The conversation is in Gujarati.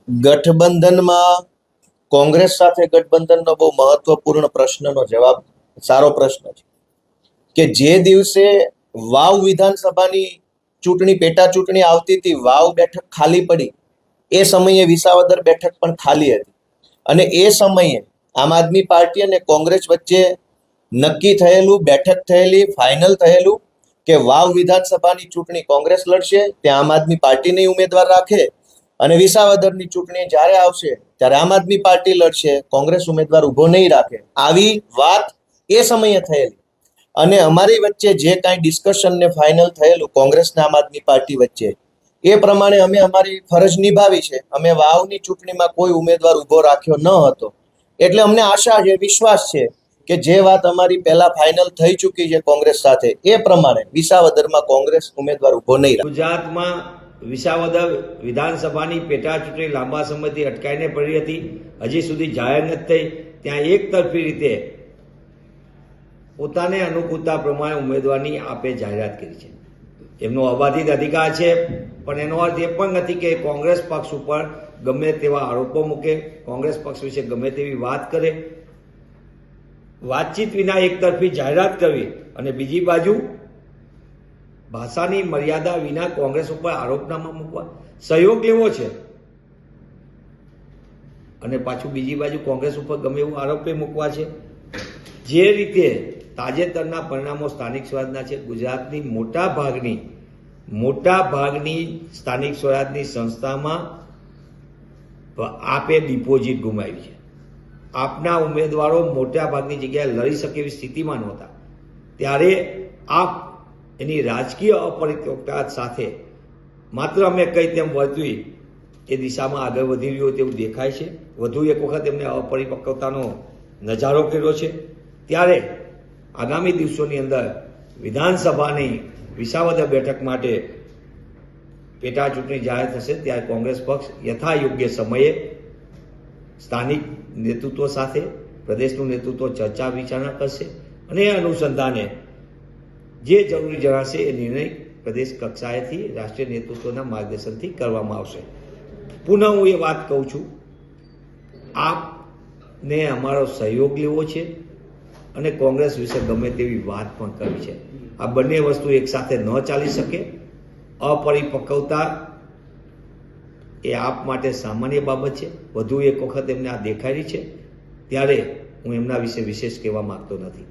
ગઠબંધનમાં કોંગ્રેસ સાથે ગઠબંધનનો બહુ મહત્વપૂર્ણ પ્રશ્નનો જવાબ સારો પ્રશ્ન છે કે જે દિવસે વાવ વિધાનસભાની ચૂંટણી પેટા ચૂંટણી આવતી હતી, વાવ બેઠક ખાલી પડી, એ સમયે વિસાવદર બેઠક પણ ખાલી હતી અને એ સમયે આમ આદમી પાર્ટી અને કોંગ્રેસ વચ્ચે નક્કી થયેલું, બેઠક થયેલી, ફાઇનલ થયેલું કે વાવ વિધાનસભાની ચૂંટણી કોંગ્રેસ લડશે, ત્યાં આમ આદમી પાર્ટીને ઉમેદવાર રાખે અને વિસાવદરની ચૂંટણી જ્યારે આવશે ત્યારે આમ આદમી પાર્ટી લડશે, કોંગ્રેસ ઉમેદવાર ઉભો નહીં રાખે. આવી વાત એ સમયે થયેલી અને અમારી વચ્ચે જે કાંઈ ડિસ્કશન ને ફાઇનલ થયેલું કોંગ્રેસ ને આમ આદમી પાર્ટી વચ્ચે, એ પ્રમાણે અમે અમારી ફરજ નિભાવી છે. અમે વાવની ચૂંટણીમાં કોઈ ઉમેદવાર ઉભો રાખ્યો ન હતો. એટલે અમને આશા છે, વિશ્વાસ છે કે જે વાત અમારી પહેલા ફાઇનલ થઈ ચૂકી છે કોંગ્રેસ સાથે, એ પ્રમાણે વિસાવદરમાં કોંગ્રેસ ઉમેદવાર ઉભો નહીં રાખે. ગુજરાતમાં વિસાવદર વિધાનસભાની પેટા ચૂંટણી લાંબા સમયથી અટકાઈને પડી હતી, હજી સુધી જાહેર નથી થઈ. ત્યાં એક તરફી રીતે પોતાને અનુકૂળતા પ્રમાણે ઉમેદવારની આપે જાહેરાત કરી છે. એમનો અબાધિત અધિકાર છે, પણ એનો અર્થ એ પણ નથી કે કોંગ્રેસ પક્ષ ઉપર ગમે તેવા આરોપો મૂકે, કોંગ્રેસ પક્ષ વિશે ગમે તેવી વાત કરે. વાતચીત વિના એક તરફી જાહેરાત કરવી અને બીજી બાજુ ભાષાની મર્યાદા વિના કોંગ્રેસ ઉપર આરોપનામા મૂકવા, સહયોગ લેવો છે અને પાછું બીજી બાજુ કોંગ્રેસ ઉપર ગમે એવું આરોપે મૂકવા છે. જે રીતે તાજેતરના પરિણામો સ્થાનિક સ્વરાજના છે, ગુજરાતની મોટા ભાગની સ્થાનિક સ્વરાજની સંસ્થામાં આપે ડિપોઝિટ ગુમાવી છે. આપના ઉમેદવારો મોટા ભાગની જગ્યાએ લડી શકે એવી સ્થિતિમાં નહોતા, ત્યારે આપ એની રાજકીય અપરિપક્વતા સાથે માત્ર અમે કઈ તેમ વર્તવી એ દિશામાં આગળ વધી રહ્યો તેવું દેખાય છે. વધુ એક વખત એમને અપરિપક્વતાનો નજારો કર્યો છે. ત્યારે આગામી દિવસોની અંદર વિધાનસભાની વિસાવદર બેઠક માટે પેટા ચૂંટણી જાહેર થશે ત્યારે કોંગ્રેસ પક્ષ યથા યોગ્ય સમયે સ્થાનિક નેતૃત્વ સાથે પ્રદેશનું નેતૃત્વ ચર્ચા વિચારણા કરશે અને એ અનુસંધાને જે જરૂરી જણાશે એ નિર્ણય પ્રદેશ કક્ષાએથી રાષ્ટ્રીય નેતૃત્વના માર્ગદર્શનથી કરવામાં આવશે. પુનઃ હું એ વાત કહું છું, આપને અમારો સહયોગ લેવો છે અને કોંગ્રેસ વિશે ગમે તેવી વાત પણ કરવી છે. આ બંને વસ્તુ એકસાથે ન ચાલી શકે. અપરિપક્વતા એ આપ માટે સામાન્ય બાબત છે. વધુ એક વખત એમને આ દેખાડી છે, ત્યારે હું એમના વિશે વિશેષ કહેવા માંગતો નથી.